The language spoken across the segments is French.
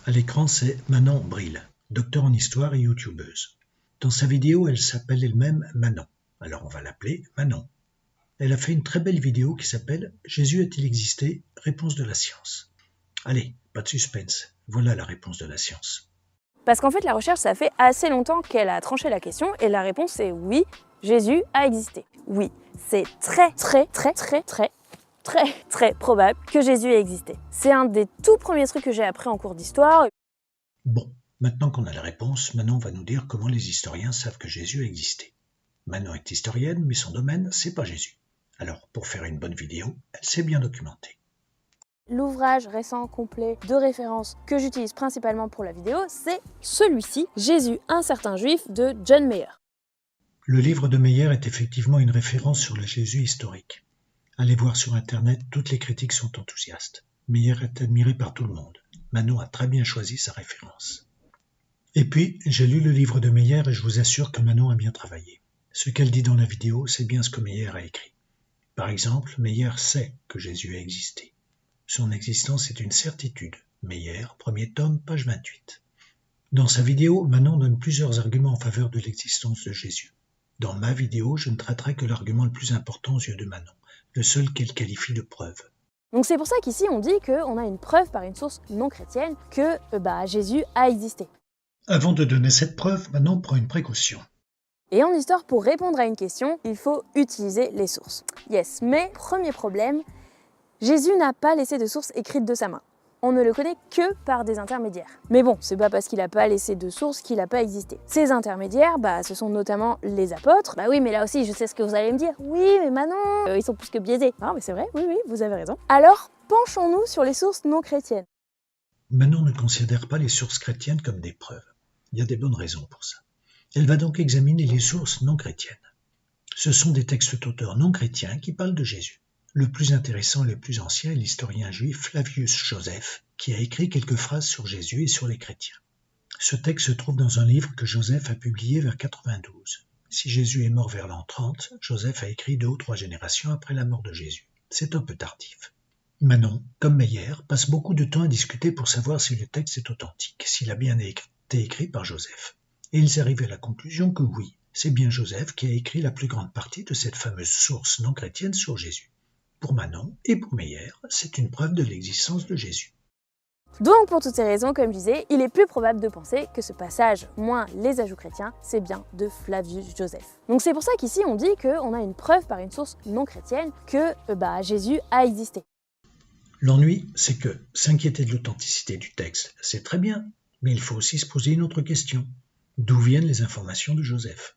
À l'écran, c'est Manon Bril, docteur en histoire et youtubeuse. Dans sa vidéo, elle s'appelle elle-même Manon. Alors on va l'appeler Manon. Elle a fait une très belle vidéo qui s'appelle « Jésus a-t-il existé? Réponse de la science ». Allez, pas de suspense, voilà la réponse de la science. Parce qu'en fait, la recherche, ça fait assez longtemps qu'elle a tranché la question et la réponse est oui, Jésus a existé. Oui, c'est très probable que Jésus ait existé. C'est un des tout premiers trucs que j'ai appris en cours d'histoire. Bon, maintenant qu'on a la réponse, Manon va nous dire comment les historiens savent que Jésus a existé. Manon est historienne, mais son domaine, c'est pas Jésus. Alors, pour faire une bonne vidéo, elle s'est bien documentée. L'ouvrage récent complet de référence que j'utilise principalement pour la vidéo, c'est celui-ci, Jésus, un certain juif, de John Meyer. Le livre de Meyer est effectivement une référence sur le Jésus historique. Allez voir sur internet, toutes les critiques sont enthousiastes. Meyer est admiré par tout le monde. Manon a très bien choisi sa référence. Et puis, j'ai lu le livre de Meyer et je vous assure que Manon a bien travaillé. Ce qu'elle dit dans la vidéo, c'est bien ce que Meyer a écrit. Par exemple, Meyer sait que Jésus a existé. Son existence est une certitude. Meyer, premier tome, page 28. Dans sa vidéo, Manon donne plusieurs arguments en faveur de l'existence de Jésus. Dans ma vidéo, je ne traiterai que l'argument le plus important aux yeux de Manon, le seul qu'elle qualifie de preuve. Donc c'est pour ça qu'ici on dit qu'on a une preuve par une source non chrétienne que Jésus a existé. Avant de donner cette preuve, Manon prend une précaution. Et en histoire, pour répondre à une question, il faut utiliser les sources. Yes, mais premier problème, Jésus n'a pas laissé de source écrite de sa main. On ne le connaît que par des intermédiaires. Mais bon, c'est pas parce qu'il n'a pas laissé de source qu'il n'a pas existé. Ces intermédiaires, ce sont notamment les apôtres. Oui, mais là aussi, je sais ce que vous allez me dire. Oui, mais Manon, ils sont plus que biaisés. Non, mais c'est vrai, oui, vous avez raison. Alors, penchons-nous sur les sources non chrétiennes. Manon ne considère pas les sources chrétiennes comme des preuves. Il y a des bonnes raisons pour ça. Elle va donc examiner les sources non chrétiennes. Ce sont des textes d'auteurs non chrétiens qui parlent de Jésus. Le plus intéressant et le plus ancien est l'historien juif Flavius Joseph, qui a écrit quelques phrases sur Jésus et sur les chrétiens. Ce texte se trouve dans un livre que Joseph a publié vers 92. Si Jésus est mort vers l'an 30, Joseph a écrit 2 ou 3 générations après la mort de Jésus. C'est un peu tardif. Manon, comme Meyer, passe beaucoup de temps à discuter pour savoir si le texte est authentique, s'il a bien été écrit par Joseph. Et ils arrivent à la conclusion que oui, c'est bien Joseph qui a écrit la plus grande partie de cette fameuse source non chrétienne sur Jésus. Pour Manon et pour Meyer, c'est une preuve de l'existence de Jésus. Donc pour toutes ces raisons, comme je disais, il est plus probable de penser que ce passage, moins les ajouts chrétiens, c'est bien de Flavius Joseph. Donc c'est pour ça qu'ici on dit qu'on a une preuve par une source non chrétienne que Jésus a existé. L'ennui, c'est que s'inquiéter de l'authenticité du texte, c'est très bien, mais il faut aussi se poser une autre question. D'où viennent les informations de Joseph?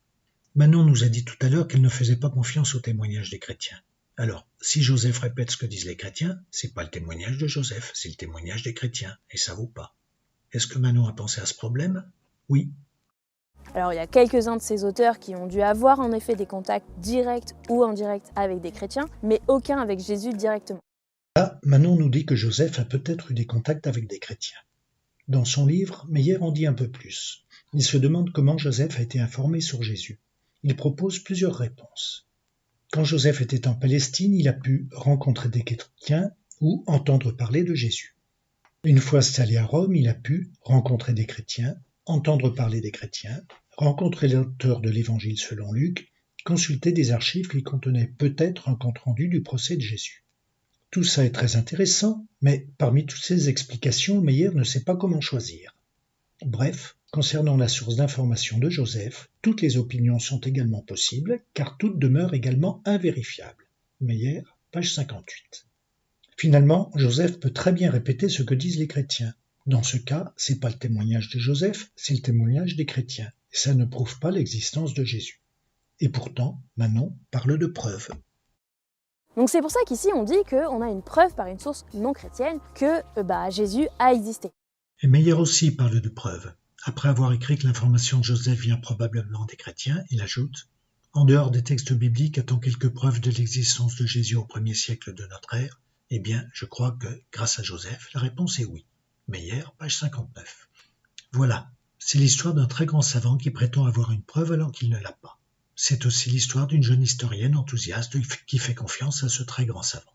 Manon nous a dit tout à l'heure qu'elle ne faisait pas confiance au témoignage des chrétiens. Alors, si Joseph répète ce que disent les chrétiens, c'est pas le témoignage de Joseph, c'est le témoignage des chrétiens, et ça vaut pas. Est-ce que Manon a pensé à ce problème? Oui. Alors il y a quelques-uns de ces auteurs qui ont dû avoir en effet des contacts directs ou indirects avec des chrétiens, mais aucun avec Jésus directement. Là, Manon nous dit que Joseph a peut-être eu des contacts avec des chrétiens. Dans son livre, Meyer en dit un peu plus. Il se demande comment Joseph a été informé sur Jésus. Il propose plusieurs réponses. Quand Joseph était en Palestine, il a pu rencontrer des chrétiens ou entendre parler de Jésus. Une fois installé à Rome, il a pu rencontrer des chrétiens, entendre parler des chrétiens, rencontrer l'auteur de l'Évangile selon Luc, consulter des archives qui contenaient peut-être un compte-rendu du procès de Jésus. Tout ça est très intéressant, mais parmi toutes ces explications, Meyer ne sait pas comment choisir. Bref, concernant la source d'information de Joseph, toutes les opinions sont également possibles, car toutes demeurent également invérifiables. Meyer, page 58. Finalement, Joseph peut très bien répéter ce que disent les chrétiens. Dans ce cas, c'est pas le témoignage de Joseph, c'est le témoignage des chrétiens. Et ça ne prouve pas l'existence de Jésus. Et pourtant, Manon parle de preuves. Donc c'est pour ça qu'ici on dit qu'on a une preuve par une source non chrétienne que Jésus a existé. Et Meyer aussi parle de preuves. Après avoir écrit que l'information de Joseph vient probablement des chrétiens, il ajoute « En dehors des textes bibliques, a-t-on quelques preuves de l'existence de Jésus au 1er siècle de notre ère ? Eh bien, je crois que, grâce à Joseph, la réponse est oui. » Meyer, page 59. Voilà, c'est l'histoire d'un très grand savant qui prétend avoir une preuve alors qu'il ne l'a pas. C'est aussi l'histoire d'une jeune historienne enthousiaste qui fait confiance à ce très grand savant.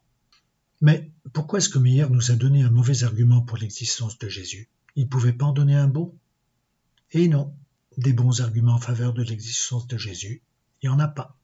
Mais pourquoi est-ce que Meyer nous a donné un mauvais argument pour l'existence de Jésus ? Il ne pouvait pas en donner un bon? Et non, des bons arguments en faveur de l'existence de Jésus, il n'y en a pas.